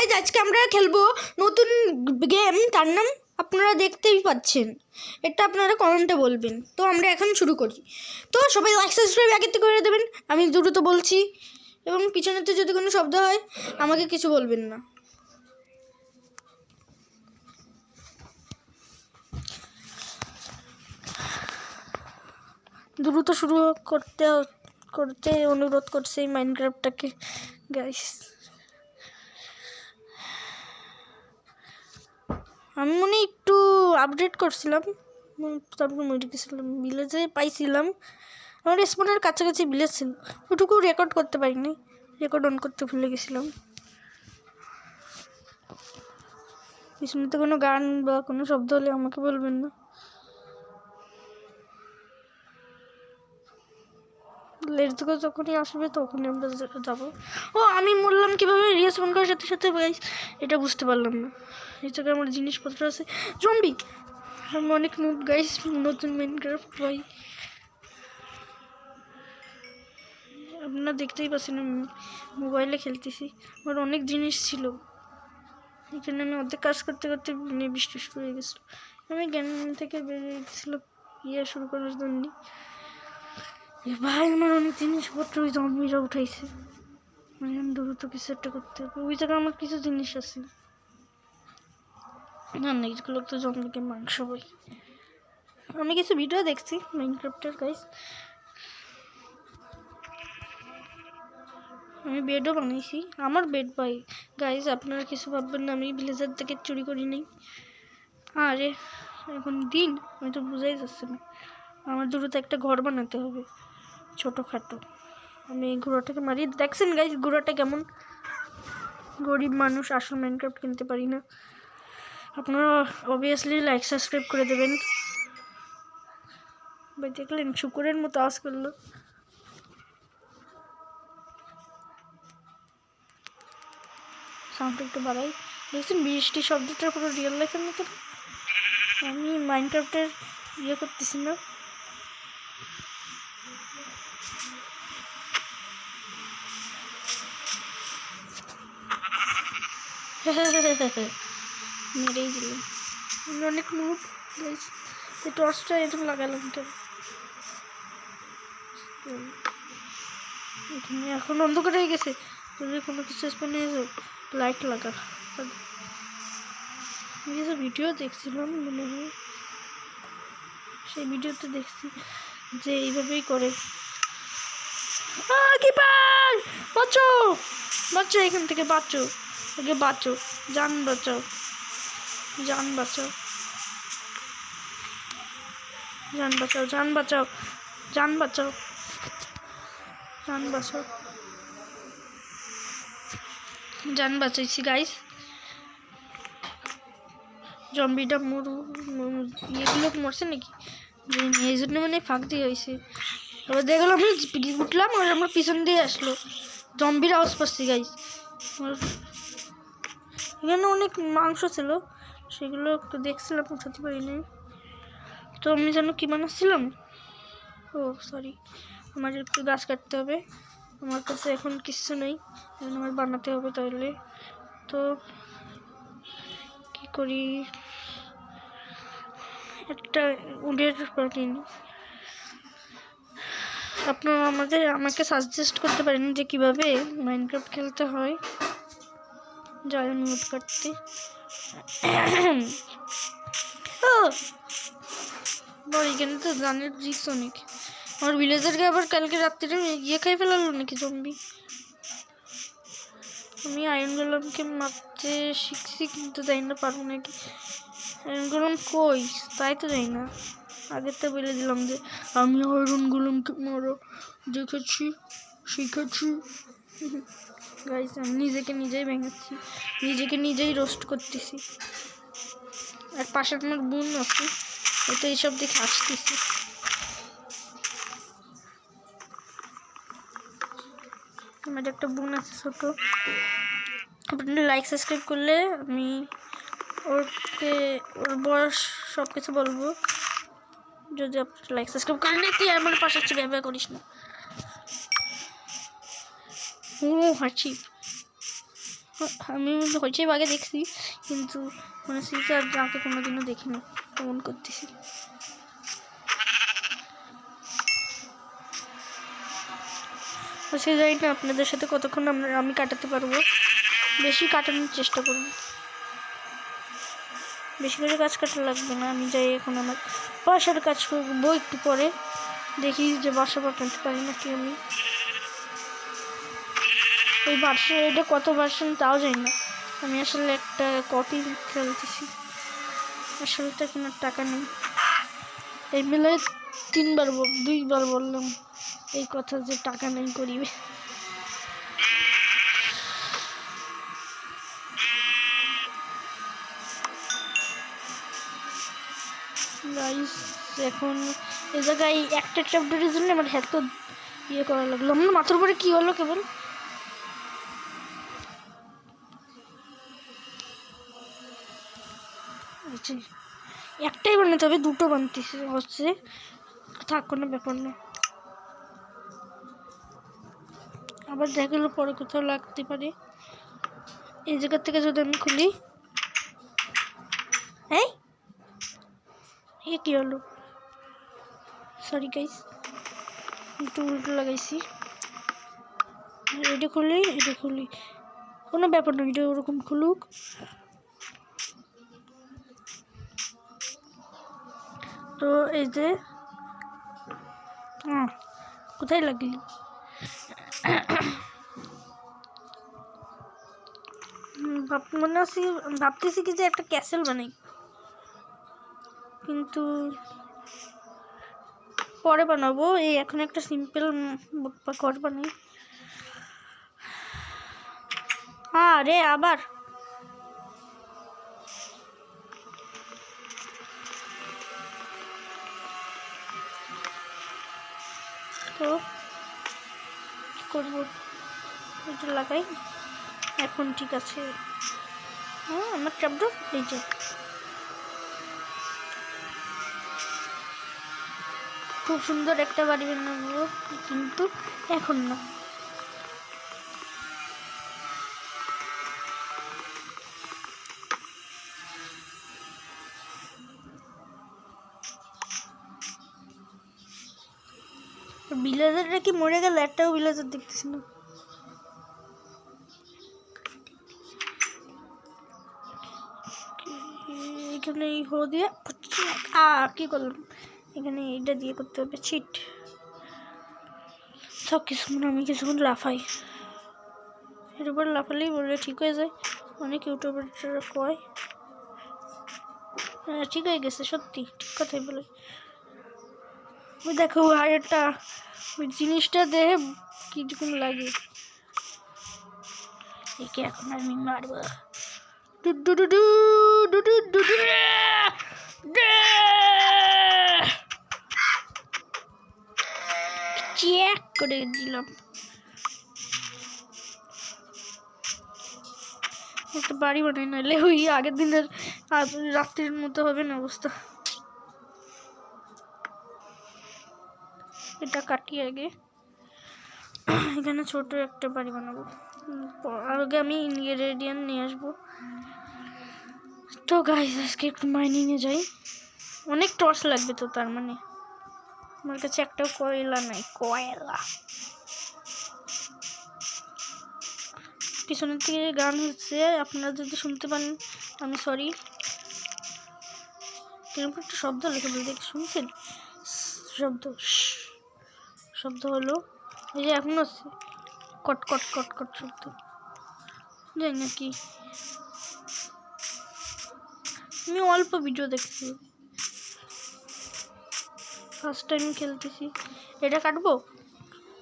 Guys আজকে আমরা খেলবো নতুন গেম, তার নাম আপনারা দেখতেই পাচ্ছেন। এটা আপনারা কমেন্টে বলবেন। তো আমরা এখন শুরু করি। তো সবাই লাইক সাবস্ক্রাইব আগে থেকে করে দেবেন। আমি দ্রুত বলছি, এবং পিছনেতে যদি কোনো শব্দ হয় আমাকে কিছু বলবেন না। দ্রুত শুরু করতে অনুরোধ করছে এই মাইনক্রাফটটাকে গাইস। আমি মনে একটু আপডেট করছিলাম, তারপর মরে গেছিলাম। ভিলেজে পাইছিলাম, আমার স্পনের কাছাকাছি ভিলেজ ছিল, ওটুকু রেকর্ড করতে পারিনি, রেকর্ড অন করতে ভুলে গেছিলাম। পিছনে তো কোনো গান বা কোনো শব্দ হলে আমাকে বলবেন না। লেটস গো যখনই আসবে তখনই আমরা যাবো। ও আমি মরলাম কীভাবে রিস্পন করার সাথে সাথে গাইস, এটা বুঝতে পারলাম না। এই জায়গায় আমার জিনিসপত্র আছে। জম্বি, আমি অনেক নুব গাইস, নতুন মাইনক্রাফট ভাই। আপনারা দেখতেই পাচ্ছেন আমি মোবাইলে খেলতেছি, আমার অনেক জিনিস ছিল। এখানে আমি অর্ধেক কাজ করতে করতে বৃষ্টি শুরু হয়ে গেছিলো। আমি জ্ঞান থেকে বেরিয়ে গেছিলো শুরু করার জন্য। ভাই আমার অনেক জিনিসপত্র ওই জম্বিরা উঠাইছে, দ্রুত কিছু একটা করতে হবে। ওই জায়গায় আমার কিছু জিনিস আছে। না না, এগুলো তো জম্বিকে মাংস বই। আমি কিছু ভিডিও দেখছি মাইনক্রাফটের গাইস। আমি বেডও বানিয়েছি, আমার বেড ভাই গাইস। আপনারা কিছু ভাববেন না আমি ভিলেজার থেকে চুরি করি নাই। আরে এখন দিন, আমি তো বুঝাই যাচ্ছে না। আমার দ্রুত একটা ঘর বানাতে হবে ছোটোখাটো। আমি এই ঘোড়াটাকে মারি, দেখছেন গাইস ঘোড়াটা কেমন? গরিব মানুষ, আসল মাইনক্রাফট কিনতে পারি না। আপনারা অবভিয়াসলি লাইক সাবস্ক্রাইব করে দেবেন ভাই। দেখলেন শুকুরের মতো আওয়াজ করলো। সাউন্ড একটু বাড়াই। দেখছেন বৃষ্টির শব্দটা পুরো রিয়েল লাইফের মতো। আমি মাইনক্রাফটের করতেছি না। মেরেই দিলাম, আমি অনেক নুব গাইস। এই টর্চটা এরকম লাগালাম কেন? এখানে এখন অন্ধকার হয়ে গেছে, যদি কোনো কিছু স্পনে লাইট লাগা। আমি কিছু ভিডিও দেখছিলাম মনে হয়, সেই ভিডিওতে দেখছি যে এইভাবেই করে। কিপার বাঁচো, বাঁচো, এখান থেকে বাঁচো, আগে বাঁচো, জান বাঁচাও, জান বাঁচাও, জান বাঁচাও, জান বাঁচাও, জান বাঁচাও, জান বাঁচাও। জান বাঁচাইছি গাইস। জম্বিটা এগুলো মরছে নাকি এই জন্য মানে ফাঁক দিয়ে হয়েছে। এবার দেখলো আমি উঠলাম আর আমার পিছন দিয়ে আসলো জম্বির আওয়াজ পাচ্ছি গাইস। এখানে অনেক মাংস ছিল, সেগুলো একটু দেখছিলাম, উঠাতে পারিনি। তো আমি যেন কি বানাচ্ছিলাম, ও সরি, আমার একটু গাছ কাটতে হবে। আমার কাছে এখন কিছু নেই, এখন আমার বানাতে হবে। তাহলে তো কি করি, একটা উডের কিনি। আপনারা আমাকে সাজেস্ট করতে পারেন যে কিভাবে মাইনক্রাফট খেলতে হয়, জায়ন উড কাটতে। এখানে তো গানের রিক্স অনেক। আমার ভিলেজারকে আবার কালকে রাত্রিরে খাই ফেলালো নাকি জম্বি। আমি আয়রন গোলামকে মারতে শিখছি, কিন্তু তাই না পারবো নাকি। আয়রন গোলাম কই তাই তো যাই না। আগের তো বলে দিলাম যে আমি আয়রন গোলামকে মারো দেখেছি, শিখেছি। গাইস আমি নিজেকে নিজেই ভেঙেছি, নিজেকে নিজেই রোস্ট করতেছি। আর পাশে আমার বোন আছে, তো এইসব দেখে আসতেছি। আমার একটা বোন আছে ছোট, আপনারা লাইক সাবস্ক্রাইব করলে আমি ওর বয়স সব কিছু বলবো। যদি আপনারা লাইক সাবস্ক্রাইব করেন তুই আমার পাশে হচ্ছে ব্যবহার করিস না। ও হাসি, আমি হইচই বাগে দেখছি, কিন্তু মানে সিজার যাকে কোনোদিনও দেখিনি কেমন করতেছি। সে জানি না আপনাদের সাথে কতক্ষণ আমি কাটাতে পারবো, বেশি কাটানোর চেষ্টা করব। বেশি করে গাছ কাটা লাগবে না, আমি যাই এখন আমার বাসার কাজ করবো একটু পরে, দেখি যে বাসা পাঠাতে পারি নাকি আমি। এই ভার্সন এটা কত ভার্সন তাও জানি না, আমি আসলে একটা কপি খেলতেছি, আসলে তো এখন আর টাকা নেই। এই মেলায় 2বার বললাম এই কথা যে টাকা নেই করিবে। গাইস এখন এই জায়গায় একটা চ্যাপ্টারের জন্য আমার এত ইয়ে করা লাগলো। আমার মাথার উপরে কি হলো কেবল? একটাই বানাতে হবে, দুটো বানতেছে হচ্ছে, থাক কোনো ব্যাপার না। আবার দেখা গেলো পরে কোথাও লাগতে পারে। এই জায়গা থেকে যদি আমি খুলি, এই কি হলো? সরি গাইস, একটু উল্টো লাগাইছি। এটা খুলি কোনো ব্যাপার না, এটা ওরকম খুলুক। তো এই যে কোথায় লাগলি? মনে আছে, ভাবতেছি কি যে একটা ক্যাসেল বানাই, কিন্তু পরে বানাবো। এই এখন একটা সিম্পল ঘর বানাই। আরে আবার তো কি করবো, এটা লাগাই এখন। ঠিক আছে, হ্যাঁ আমার ট্র্যাপডোর এই যে খুব সুন্দর একটা বাড়ি বানাবো, কিন্তু এখন না। ভিলেজারটা কি মরে গেল? একটাও ভিলেজার দেখতেছি না। এখানে এই হো দিয়ে কি করলাম, এখানে এটা দিয়ে করতে হবে চিট। সব কিছুক্ষণ আমি কিছুক্ষণ লাফাই, এর উপর লাফালেই বললে ঠিক হয়ে যায়, অনেক ইউটিউবাররা কয়। হ্যাঁ ঠিক হয়ে গেছে, সত্যি ঠিক কথাই বলে। ওই দেখো আর একটা ওই জিনিসটা দেখে কিরকম লাগে। একে এখন আমি মারবো। চেক করে দিলাম। একটা বাড়ি বানাই, নাহলে ওই আগের দিনের রাত্রির মতো হবে না অবস্থা। এটা কাটি আগে, এখানে ছোট একটা বাড়ি বানাবো। আগে আমি ইনগ্রেডিয়েন্ট নিয়ে আসবো। তো গাইস আজকে একটু মাইনিংয়ে যাই, অনেক টর্চ লাগবে, তো তার মানে আমার কাছে একটাও কয়লা নাই। কয়লা পিছনের থেকে গান হচ্ছে, আপনারা যদি শুনতে পান আমি সরি। কিরকম একটা শব্দ লেখা বলতে শুনছেন? শব্দ হলো এই যে এখন হচ্ছে কট কট কট কট শব্দ, জানি না কি। আমি অল্প ভিডিও দেখছি, ফার্স্ট টাইম খেলতেছি। এটা কাটবো,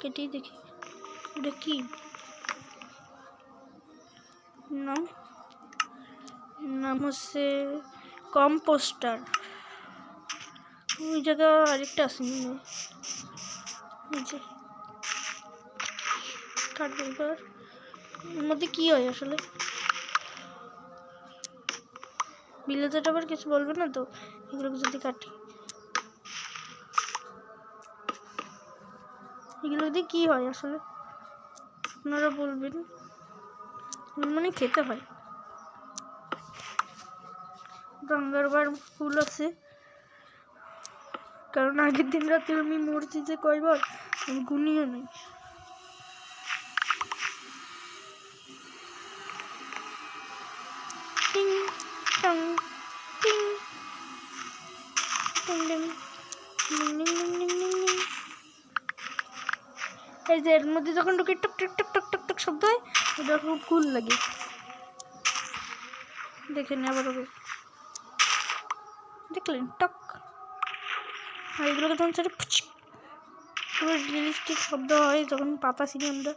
কেটেই দেখি এটা কি নাম হচ্ছে কম্পোস্টার। ওই জায়গা আরেকটা আছে কাটবো। এবার এর মধ্যে কি হয় আসলে? ভিলেজারটা আবার কিছু বলবে না তো এগুলো যদি কাটি? এগুলো দিয়ে কি হয় আসলে আপনারা বলবেন। মানে খেতে হয়। গঙ্গারবার ফুল আছে, কারণ আগের দিন রাতে আমি মরছি যে কয়বার আমি গুনিও নেই। এই যে এর মধ্যে যখন ঢুকে টক টক টক টক টক টক শব্দ হয়, এটা খুব কুল লাগে। দেখেন আবার হবে, দেখলেন টক। আর এগুলোকে তখন সেটা পুরো রিয়েলিস্টিক শব্দ হয় যখন পাতা ছিঁড়ি আমরা।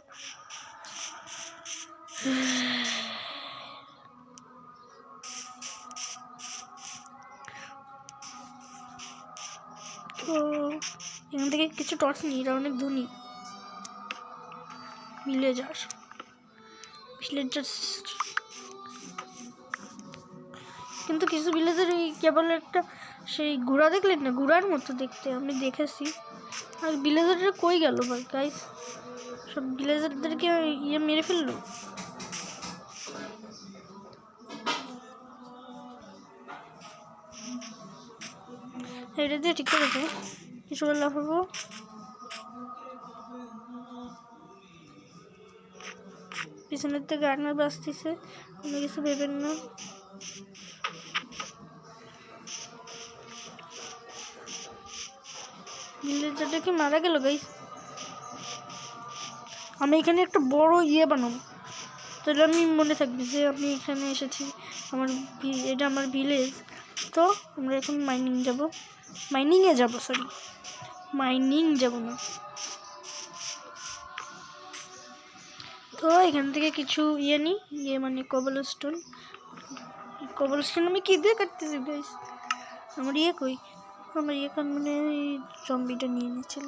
তো এখান থেকে কিছু টর্চ নিই, এটা অনেক ধনী। ভিলেজার কিন্তু কিছু ভিলেজার এই কেবল একটা সেই ঘোড়া দেখলেন না, ঘোড়ার মতো দেখতে আমি দেখেছি। আর ভিলেজাররা কই গেল ভাই গাইস? সব ভিলেজারদেরকে ইয়ে মেরে ফেললো। এটা দিয়ে ঠিক করেছে, কিছু করে লাফাবো। পিছনের থেকে গান বাজতেছে, কোনো কিছু ভেবেন না। ভিলেজারটা কি মারা গেল গাইস? আমি এখানে একটা বড় ইয়ে বানাবো, তাহলে আমি মনে থাকবে যে আমি এখানে এসেছি, এটা আমার ভিলেজ। তো আমরা এখন মাইনিংয়ে যাব, সরি মাইনিং যাব না। তো এখান থেকে কিছু ইয়ে নিই, ইয়ে মানে কবলস্টোন আমি কি দিয়ে কাটতেছি গাইস? আমার ইয়ে কই? আমার ইয়ে কান মানে জম্বিটা নিয়ে নিয়েছিল।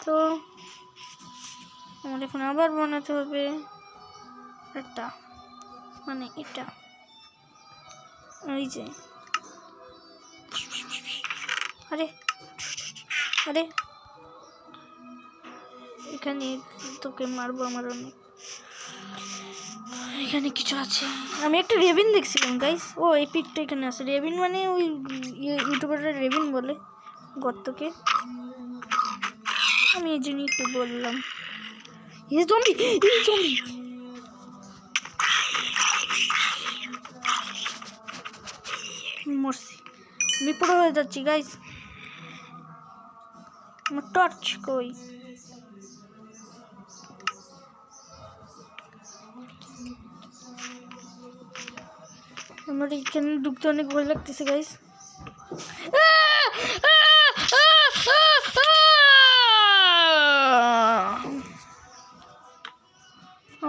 তো আমার এখন আবার বানাতে হবে একটা, মানে এটা ওই যে, আরে এখানে তোকে মারবো আমার অনেক। এখানে কিছু আছে, আমি একটা রেভিন দেখছিলাম গাইস। ও এই পিকটা এখানে আছে, রেভিন মানে ওই ইউটিউবাররা রেভিন বলে গর্তকে। আমি এই জন্য একটু বললাম। এই জম্বি মরছি, আমি পুরো হয়ে যাচ্ছি গাইস। আমার টর্চ কই? আমার এখানে ঢুকতে অনেক ভয় লাগতেছে গাইস।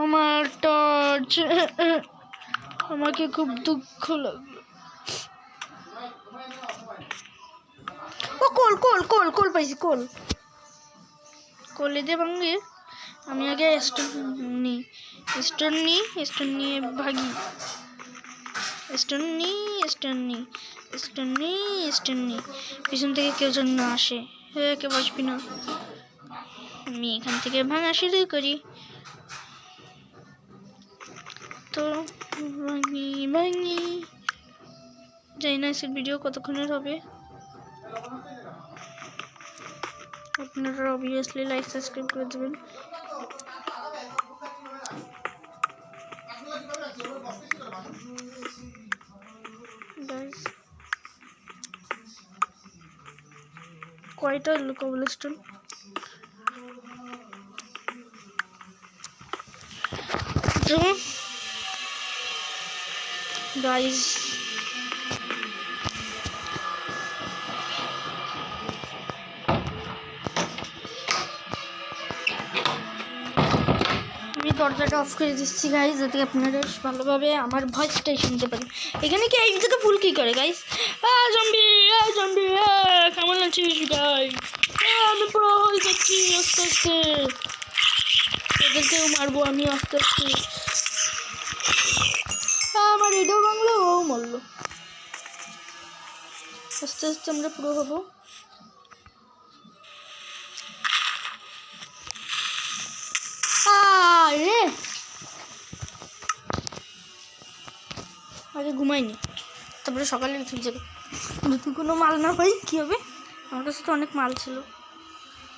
আমার টর্চ, আমাকে খুব দুঃখ লাগলো। ও কোল পাইছি, কোলে দিয়ে ভাঙলে আমি আগে স্টোন নিয়ে ভাগি। স্টোন নিই পিছন থেকে কেউ যেন না আসে। কেউ আসবি না, আমি এখান থেকে ভাঙা শুরু করি। তো ভাঙি জানি না আজকের ভিডিও কতক্ষণের হবে। আপনারা অবভিয়াসলি লাইক সাবস্ক্রাইব করে দেবেন। কয়টা কবলস্টোন? গাইস আমি দরজাটা অফ করে দিচ্ছি গাইস, যাতে আপনারা ভালোভাবে আমার ভয়েসটাই শুনতে পারেন। এখানে কি এই জায়গা ফুল কি করে গাইস? জম্বি কেমন আছিস গাইস? আমি পুরো হয়ে যাচ্ছি আস্তে আস্তে, এদেরকেও মারবো আমি আস্তে আস্তে। আমার এটাও ভাঙলো, ও মরলো। আস্তে আস্তে আমরা পুরো হবো। ঘুমাইনি, তারপরে সকালে উঠে যাবে। যদি কোনো মাল না হয় কী হবে? আমার কাছে তো অনেক মাল ছিল।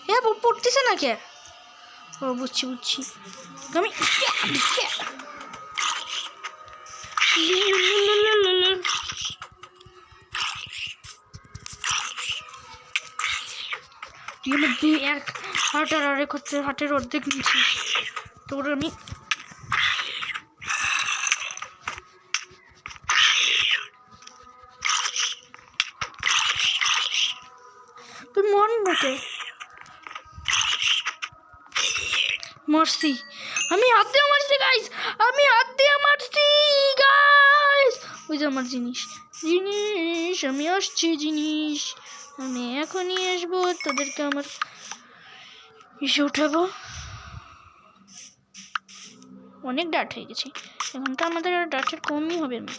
হ্যাঁ পড়তেছে না কে? ও বুঝছি আমি এক হাটের আরেক হচ্ছে হাটের অর্ধেক নিচ্ছি। তোর আমি তুই মন নাকি মারছি, আমি হাত দিয়ে মারছি গাইস, আমি হাত দিয়ে মারছি গাইস। ওই যে আমার জিনিস আমি আসছি, আমি এখনই আসবো, তাদেরকে আমার এসে উঠাবো। অনেক ডাট হয়ে গেছে এখন, তো আমাদের আর ডাটের কমই হবে না।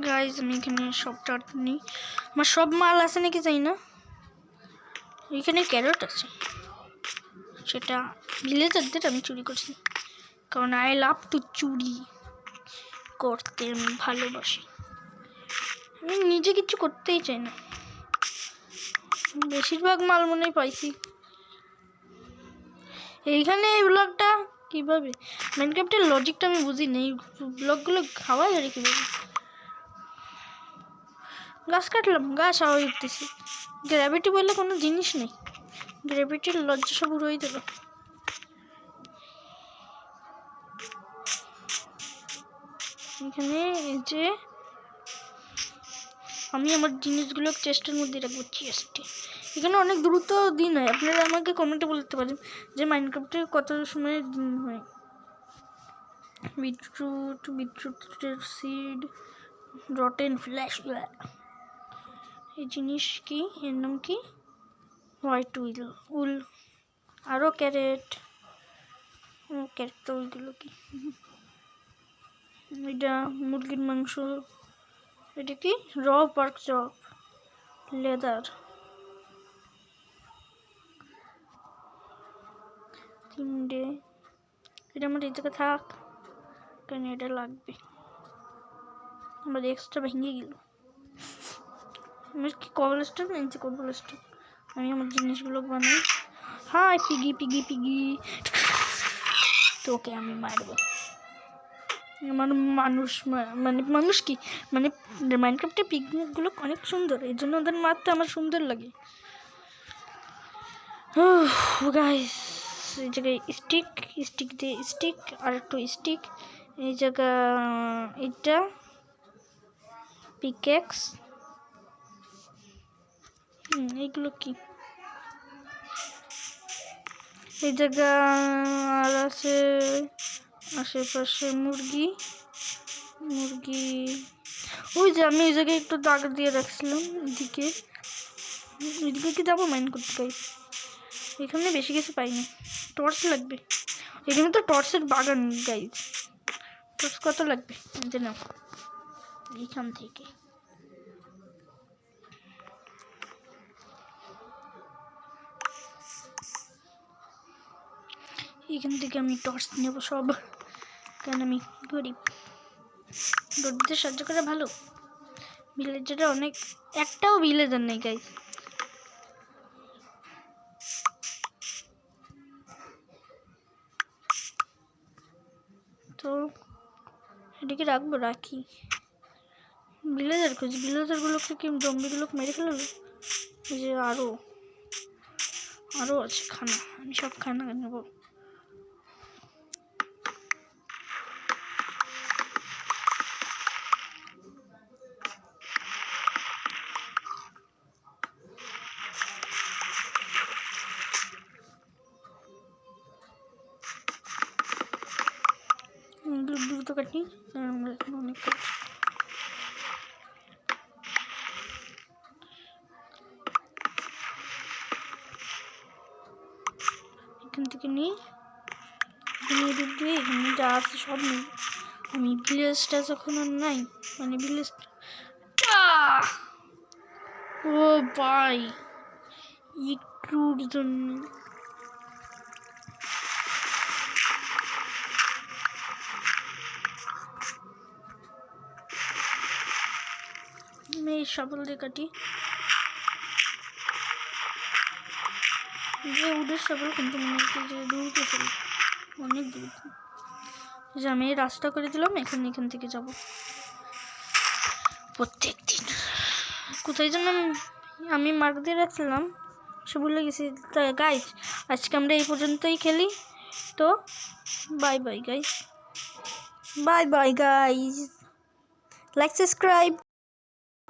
গাইজ আমি এখানে সব ডাট নিই, আমার সব মাল আছে নাকি জানি না। এখানে ক্যারট আছে, সেটা ভিলেজারদের আমি চুরি করছি, কারণ আই লাভ টু চুরি করতে আমি ভালোবাসি। আমি নিজে কিছু করতেই চাই না, বেশিরভাগ মাল মনে পাইছি এইখানে। এই ব্লগটা কীভাবে মাইনক্রাফটের লজিকটা আমি বুঝি না, এই ব্লগগুলো খাওয়া যায় কীভাবে। গাছ কাটলাম, গাছ আওয়াজ উঠতেছে। গ্র্যাভিটি বললে কোনো জিনিস নেই, গ্র্যাভিটির লজ্জা সব উড়িয়ে দিল। এখানে এই যে আমি আমার জিনিসগুলো চেস্টের মধ্যে রাখবো, চেস্টে। এখানে অনেক দ্রুত দিন হয়, আপনারা আমাকে কমেন্টে বলতে পারেন যে মাইনক্রাফটে কত সময় দিন হয়। বিটরুটের সিড, রটেন ফ্ল্যাশ, এই জিনিস কি, এর নাম কি, হোয়াইট উল, আরও ক্যারেট তো ওইগুলো কি, এটা মুরগির মাংস, এটা কি র পার্ক চপ, লেদার, 3 ডে। এটা আমার এই জায়গায় থাক, কেন এটা লাগবে, আমার এক্সট্রা ভেঙে গেল। আমার কি কবলস্টোন নিয়েছি, কবলস্টোন আমি আমার জিনিসগুলো বানাই। হাই পিগি, তোকে আমি মারবো। আমার মানুষ কি মানে মাইনক্রাফটের পিগগুলো অনেক সুন্দর, এই জন্য ওদের মারতে আমার সুন্দর লাগে। গাইস এই জায়গায় স্টিক দিয়ে স্টিক, আর একটু স্টিক, এই জায়গা এটা পিকেক্স, এইগুলো কি, এই জায়গা আর আছে আশেপাশে মুরগি। ওই যে আমি ওই জায়গায় একটু দাগ দিয়ে রাখছিলাম, এদিকে কি যাবো মাইন করতে। গাইস এখানে বেশি কিছু পাইনি, টর্চ লাগবে, এখানে তো টর্চের বাগান। গাইস টর্চ কত লাগবে জানো, এইখান থেকে আমি টর্চ নেব সব, কারণ আমি গরিবদের সাহায্য করা ভালো। ভিলেজারে অনেক, একটাও ভিলেজার নেই গাইস। তো এটাকে রাখি, ভিলেজার খুঁজি, ভিলেজারগুলোকে কি জম্বিগুলোকে মেরে ফেলবে। ওই যে আরও আছে খানা, আমি সব খানা নেব। দ্রুত কাটি, আমরা এখন অনেক কাজ। এখান থেকে নিই, এদিক দিয়ে এখানে যা আছে সব নিই। আমি ভিলেজটা যখন আর নাই, মানে ভিলেজটা, ও ভাই একটুর জন্য সফল দিয়ে কাটি, যে উডের সফল কিন্তু মনে হচ্ছে যে দূরকে ফেল, অনেক দূর। যে আমি এই রাস্তা করে দিলাম, এখান থেকে যাব প্রত্যেক দিন। কোথায় যেন আমি মার্ক দিয়ে রাখছিলাম, সে ভুলে গেছি। তা গাইজ আজকে আমরা এই পর্যন্তই খেলি, তো bye bye guys, bye bye guys, like subscribe.